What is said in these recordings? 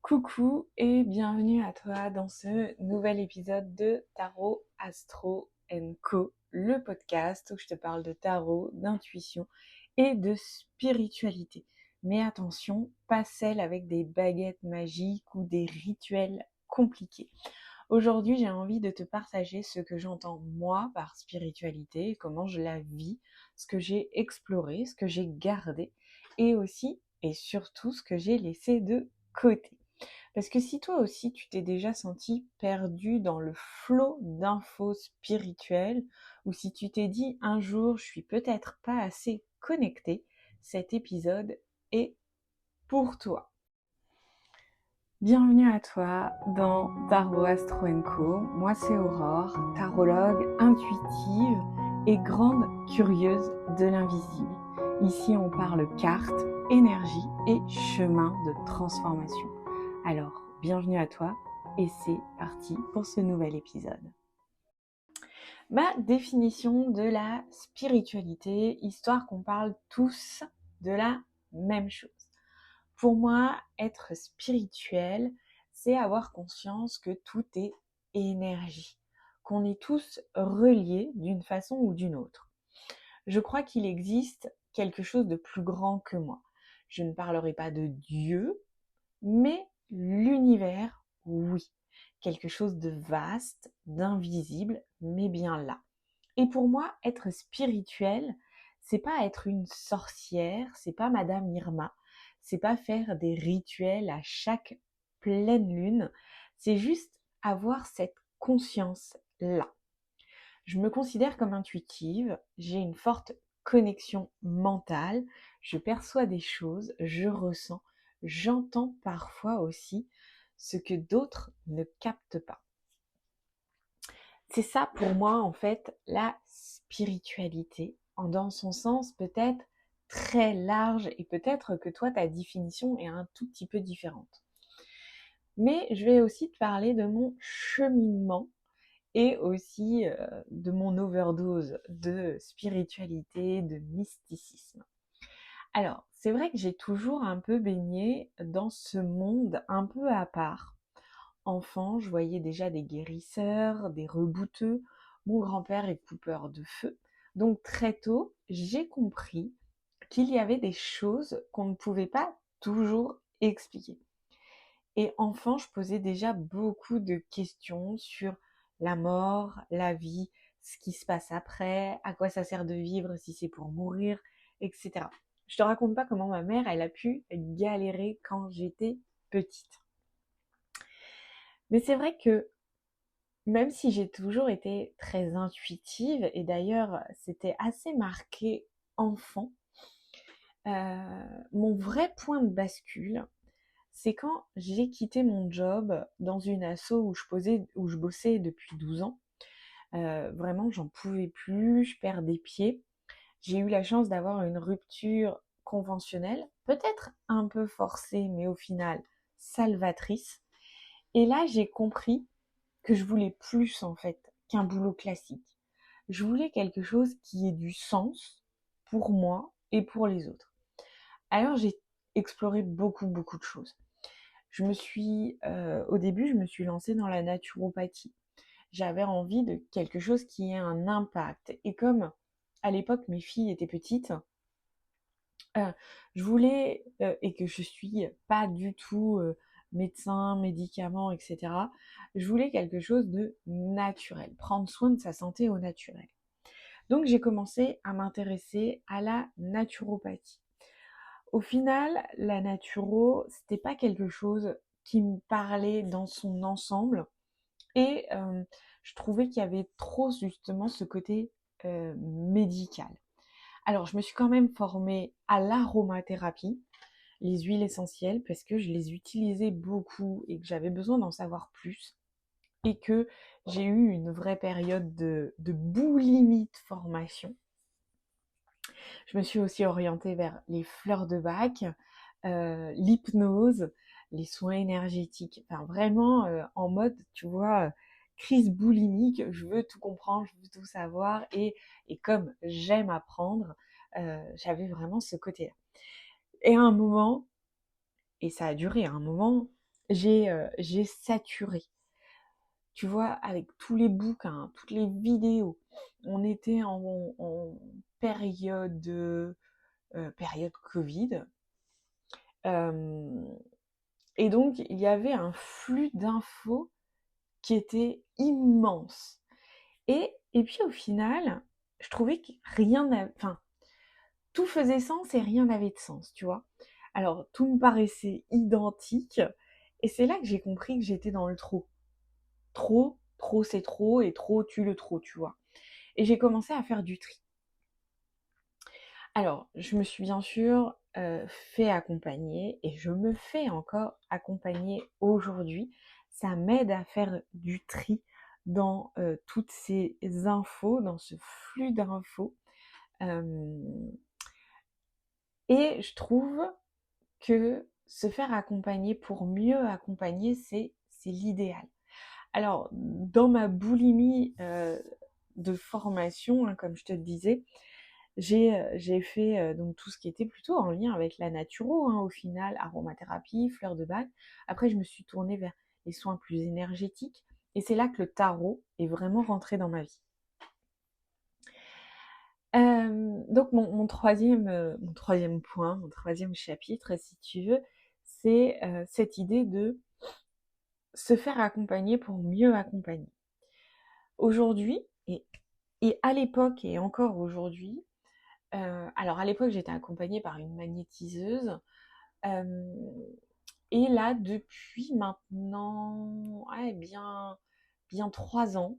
Coucou et bienvenue à toi dans ce nouvel épisode de Tarot Astro Co, le podcast où je te parle de tarot, d'intuition et de spiritualité. Mais attention, pas celle avec des baguettes magiques ou des rituels compliqués. Aujourd'hui, j'ai envie de te partager ce que j'entends moi par spiritualité, comment je la vis, ce que j'ai exploré, ce que j'ai gardé et aussi et surtout ce que j'ai laissé de côté. Parce que si toi aussi tu t'es déjà senti perdu dans le flot d'infos spirituelles, ou si tu t'es dit un jour je suis peut-être pas assez connecté, cet épisode est pour toi. Bienvenue à toi dans Tarot Astro Co. Moi c'est Aurore, tarologue intuitive et grande curieuse de l'invisible. Ici on parle cartes, énergie et chemin de transformation. Alors, bienvenue à toi et c'est parti pour ce nouvel épisode. Ma définition de la spiritualité, histoire qu'on parle tous de la même chose. Pour moi, être spirituel, c'est avoir conscience que tout est énergie, qu'on est tous reliés d'une façon ou d'une autre. Je crois qu'il existe quelque chose de plus grand que moi. Je ne parlerai pas de Dieu, mais l'univers, oui. Quelque chose de vaste, d'invisible, mais bien là. Et pour moi, être spirituel, c'est pas être une sorcière, c'est pas Madame Irma, c'est pas faire des rituels à chaque pleine lune, c'est juste avoir cette conscience-là. Je me considère comme intuitive, j'ai une forte connexion mentale, je perçois des choses, je ressens, j'entends parfois aussi ce que d'autres ne captent pas. C'est ça pour moi en fait la spiritualité, dans son sens peut-être très large et peut-être que toi ta définition est un tout petit peu différente. Mais je vais aussi te parler de mon cheminement et aussi de mon overdose de spiritualité, de mysticisme. Alors, c'est vrai que j'ai toujours un peu baigné dans ce monde un peu à part. Enfant, je voyais déjà des guérisseurs, des rebouteux. Mon grand-père est coupeur de feu. Donc très tôt, j'ai compris qu'il y avait des choses qu'on ne pouvait pas toujours expliquer. Et enfant, je posais déjà beaucoup de questions sur la mort, la vie, ce qui se passe après, à quoi ça sert de vivre si c'est pour mourir, etc. Je te raconte pas comment ma mère, elle a pu galérer quand j'étais petite. Mais c'est vrai que même si j'ai toujours été très intuitive, et d'ailleurs c'était assez marqué enfant, mon vrai point de bascule, c'est quand j'ai quitté mon job dans une asso où je bossais depuis 12 ans. Vraiment, j'en pouvais plus, je perdais pied. J'ai eu la chance d'avoir une rupture conventionnelle, peut-être un peu forcée, mais au final salvatrice. Et là, j'ai compris que je voulais plus en fait qu'un boulot classique. Je voulais quelque chose qui ait du sens pour moi et pour les autres. Alors j'ai exploré beaucoup de choses. Au début, je me suis lancée dans la naturopathie. J'avais envie de quelque chose qui ait un impact. Et comme à l'époque mes filles étaient petites, je voulais, et que je suis pas du tout médecin, médicaments, etc. Je voulais quelque chose de naturel, prendre soin de sa santé au naturel. Donc j'ai commencé à m'intéresser à la naturopathie. Au final, la naturo, c'était pas quelque chose qui me parlait dans son ensemble et je trouvais qu'il y avait trop justement ce côté médical. Alors, je me suis quand même formée à l'aromathérapie, les huiles essentielles, parce que je les utilisais beaucoup et que j'avais besoin d'en savoir plus. Et que j'ai eu une vraie période de boulimie de formation. Je me suis aussi orientée vers les fleurs de Bach, l'hypnose, les soins énergétiques. Enfin, vraiment en mode, tu vois, crise boulimique, je veux tout comprendre, je veux tout savoir. Et comme j'aime apprendre, j'avais vraiment ce côté-là. Et à un moment, et ça a duré un moment, j'ai saturé. Tu vois, avec tous les bouquins, toutes les vidéos, on était en période, période Covid. Euh, et donc, il y avait un flux d'infos qui était immense. Et puis au final, je trouvais que rien n'avait... Enfin, tout faisait sens et rien n'avait de sens, tu vois. Alors, tout me paraissait identique. Et c'est là que j'ai compris que j'étais dans le trop. Trop c'est trop, et trop tue le trop, tu vois. Et j'ai commencé à faire du tri. Alors, je me suis bien sûr fait accompagner, et je me fais encore accompagner aujourd'hui. Ça m'aide à faire du tri dans toutes ces infos, dans ce flux d'infos. Et je trouve que se faire accompagner pour mieux accompagner, c'est l'idéal. Alors, dans ma boulimie de formation, hein, comme je te le disais, j'ai fait donc tout ce qui était plutôt en lien avec la naturo, hein, au final, aromathérapie, fleurs de bac. Après, je me suis tournée vers les soins plus énergétiques, et c'est là que le tarot est vraiment rentré dans ma vie. Donc mon troisième point, mon troisième chapitre, si tu veux, c'est cette idée de se faire accompagner pour mieux accompagner. Aujourd'hui, et à l'époque et encore aujourd'hui, alors à l'époque j'étais accompagnée par une magnétiseuse, et là depuis maintenant bien 3 ans,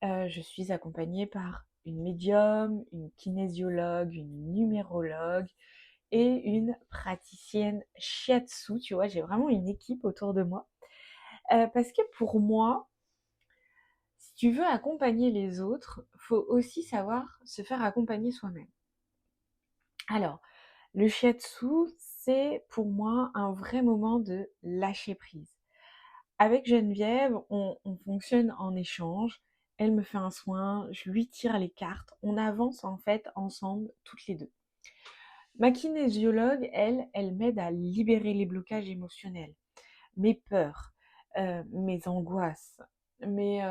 je suis accompagnée par une médium, une kinésiologue, une numérologue et une praticienne shiatsu. Tu vois, j'ai vraiment une équipe autour de moi. Parce que pour moi, si tu veux accompagner les autres, faut aussi savoir se faire accompagner soi-même. Alors, le shiatsu, c'est pour moi un vrai moment de lâcher prise. Avec Geneviève, on fonctionne en échange. Elle me fait un soin, je lui tire les cartes. On avance en fait ensemble, toutes les deux. Ma kinésiologue, elle m'aide à libérer les blocages émotionnels, mes peurs, mes angoisses, mes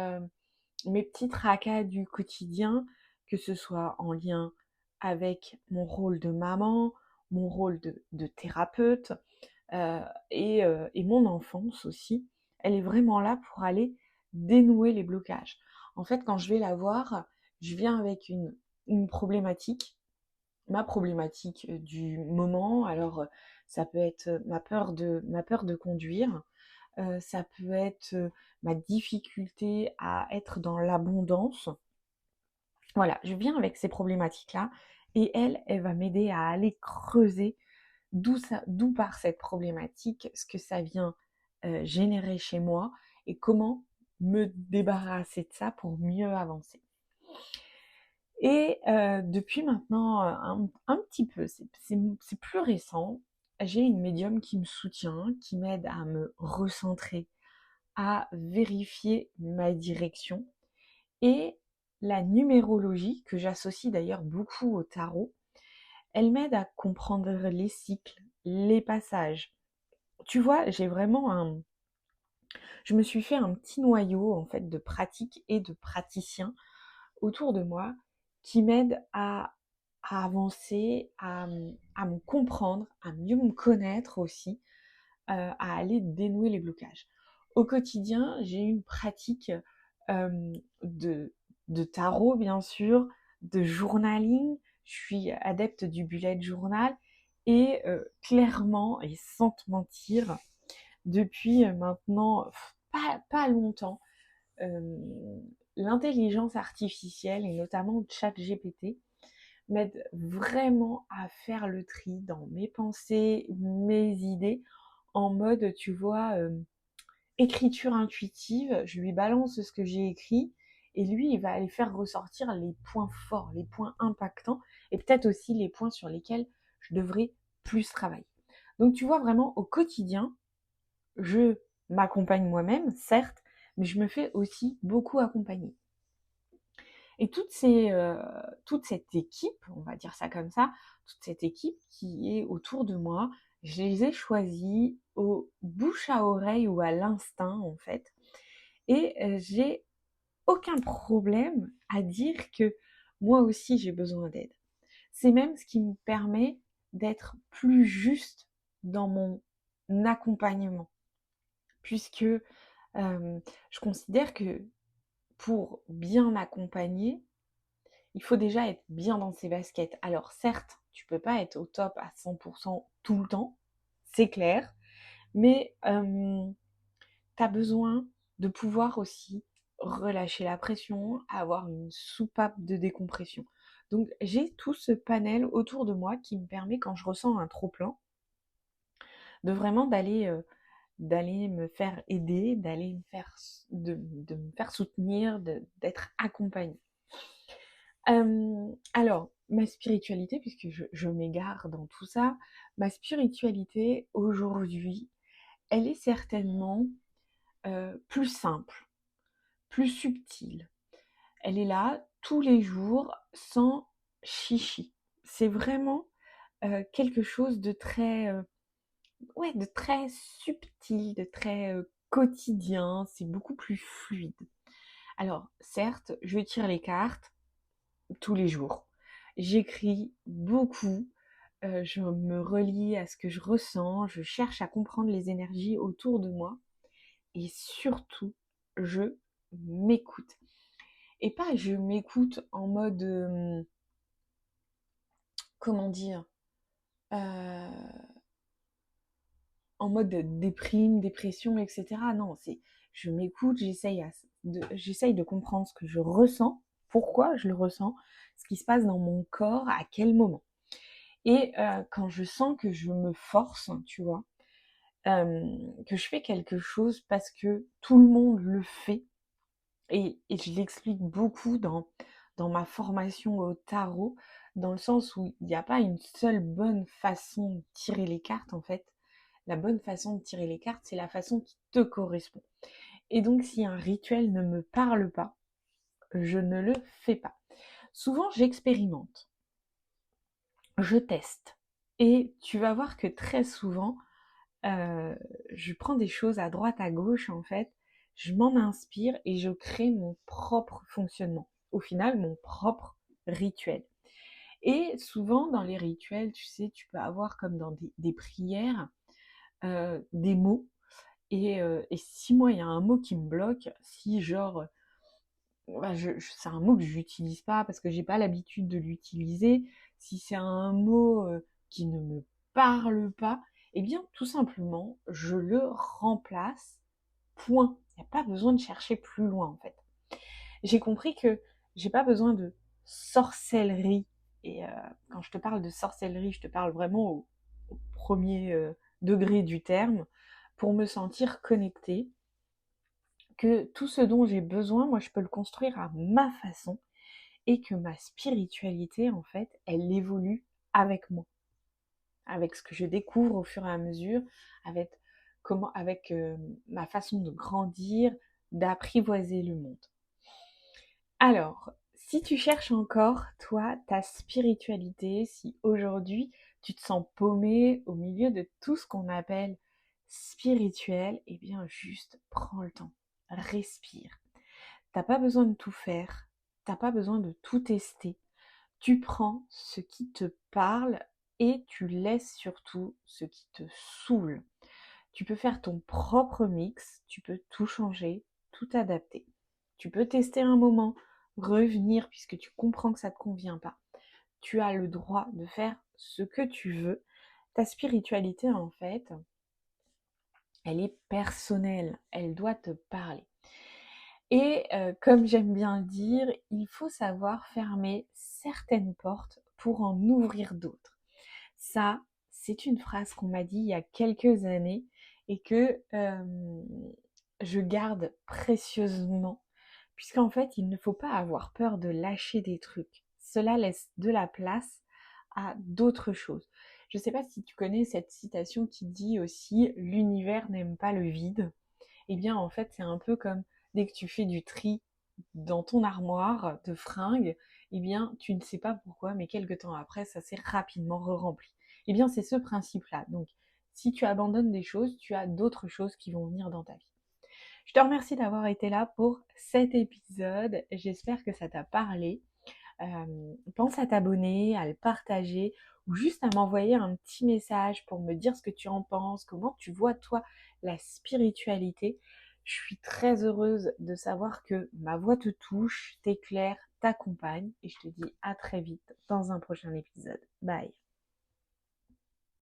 petits tracas du quotidien, que ce soit en lien avec mon rôle de maman, mon rôle de thérapeute, et mon enfance aussi. Elle est vraiment là pour aller dénouer les blocages. En fait, quand je vais la voir, je viens avec une problématique, ma problématique du moment. Alors, ça peut être ma peur de conduire, ça peut être ma difficulté à être dans l'abondance. Voilà, je viens avec ces problématiques-là, et elle va m'aider à aller creuser d'où part cette problématique, ce que ça vient générer chez moi, et comment me débarrasser de ça pour mieux avancer. Et depuis maintenant un petit peu, c'est plus récent, j'ai une médium qui me soutient, qui m'aide à me recentrer, à vérifier ma direction. Et la numérologie, que j'associe d'ailleurs beaucoup au tarot, elle m'aide à comprendre les cycles, les passages. Tu vois, je me suis fait un petit noyau en fait de pratiques et de praticiens autour de moi qui m'aident à avancer, à me comprendre, à mieux me connaître aussi, à aller dénouer les blocages. Au quotidien, j'ai une pratique de tarot, bien sûr, de journaling. Je suis adepte du bullet journal, et clairement, et sans te mentir, depuis maintenant pas longtemps, l'intelligence artificielle, et notamment ChatGPT, m'aide vraiment à faire le tri dans mes pensées, mes idées, en mode, tu vois, écriture intuitive. Je lui balance ce que j'ai écrit, et lui, il va aller faire ressortir les points forts, les points impactants, et peut-être aussi les points sur lesquels je devrais plus travailler. Donc tu vois, vraiment au quotidien, je m'accompagne moi-même, certes, mais je me fais aussi beaucoup accompagner. Et toute cette équipe, on va dire ça comme ça, toute cette équipe qui est autour de moi, Je les ai choisis au bouche à oreille ou à l'instinct en fait. Et j'ai aucun problème à dire que moi aussi j'ai besoin d'aide. C'est même ce qui me permet d'être plus juste dans mon accompagnement. Puisque je considère que pour bien accompagner, il faut déjà être bien dans ses baskets. Alors certes, tu peux pas être au top à 100% tout le temps, c'est clair, mais tu as besoin de pouvoir aussi relâcher la pression, avoir une soupape de décompression. Donc j'ai tout ce panel autour de moi qui me permet, quand je ressens un trop-plein, de vraiment d'aller me faire aider, de me faire soutenir, d'être accompagnée. Alors, ma spiritualité, puisque je m'égare dans tout ça, ma spiritualité aujourd'hui, elle est certainement plus simple, plus subtile. Elle est là tous les jours sans chichi. C'est vraiment quelque chose de très, de très subtil, de très quotidien. C'est beaucoup plus fluide. Alors, certes, je tire les cartes tous les jours. J'écris beaucoup, je me relie à ce que je ressens, je cherche à comprendre les énergies autour de moi et surtout, je m'écoute. Et pas je m'écoute en mode, comment dire, euh, en mode déprime, dépression, etc. Non, c'est je m'écoute, j'essaye de comprendre ce que je ressens, pourquoi je le ressens, ce qui se passe dans mon corps, à quel moment. Et quand je sens que je me force, tu vois, que je fais quelque chose parce que tout le monde le fait, et je l'explique beaucoup dans ma formation au tarot, dans le sens où il n'y a pas une seule bonne façon de tirer les cartes, en fait. La bonne façon de tirer les cartes, c'est la façon qui te correspond. Et donc, si un rituel ne me parle pas, je ne le fais pas. Souvent, j'expérimente, je teste. Et tu vas voir que très souvent, je prends des choses à droite, à gauche, en fait, je m'en inspire et je crée mon propre fonctionnement. Au final, mon propre rituel. Et souvent, dans les rituels, tu sais, tu peux avoir comme dans des prières, des mots. Et si moi, il y a un mot qui me bloque, si genre, bah, c'est un mot que j'utilise pas parce que j'ai pas l'habitude de l'utiliser, si c'est un mot qui ne me parle pas, eh bien, tout simplement, je le remplace, point. Il n'y a pas besoin de chercher plus loin, en fait. J'ai compris que j'ai pas besoin de sorcellerie. Et quand je te parle de sorcellerie, je te parle vraiment au premier degré du terme, pour me sentir connectée, que tout ce dont j'ai besoin, moi je peux le construire à ma façon, et que ma spiritualité, en fait, elle évolue avec moi, avec ce que je découvre au fur et à mesure, avec ma façon de grandir, d'apprivoiser le monde. Alors, si tu cherches encore, toi, ta spiritualité, si aujourd'hui tu te sens paumé au milieu de tout ce qu'on appelle spirituel, eh bien juste prends le temps, respire. T'as pas besoin de tout faire, t'as pas besoin de tout tester. Tu prends ce qui te parle et tu laisses surtout ce qui te saoule. Tu peux faire ton propre mix, tu peux tout changer, tout adapter. Tu peux tester un moment, revenir puisque tu comprends que ça ne te convient pas. Tu as le droit de faire ce que tu veux. Ta spiritualité, en fait, elle est personnelle, elle doit te parler. Et comme j'aime bien le dire, il faut savoir fermer certaines portes pour en ouvrir d'autres. Ça, c'est une phrase qu'on m'a dit il y a quelques années et que je garde précieusement, puisqu'en fait, il ne faut pas avoir peur de lâcher des trucs. Cela laisse de la place à d'autres choses. Je ne sais pas si tu connais cette citation qui dit aussi «L'univers n'aime pas le vide». Eh bien, en fait, c'est un peu comme dès que tu fais du tri dans ton armoire de fringues, eh bien, tu ne sais pas pourquoi, mais quelques temps après, ça s'est rapidement re-rempli. Eh bien, c'est ce principe-là. Donc, si tu abandonnes des choses, tu as d'autres choses qui vont venir dans ta vie. Je te remercie d'avoir été là pour cet épisode. J'espère que ça t'a parlé. Pense à t'abonner, à le partager ou juste à m'envoyer un petit message pour me dire ce que tu en penses, comment tu vois toi la spiritualité. Je suis très heureuse de savoir que ma voix te touche, t'éclaire, t'accompagne et je te dis à très vite dans un prochain épisode. Bye.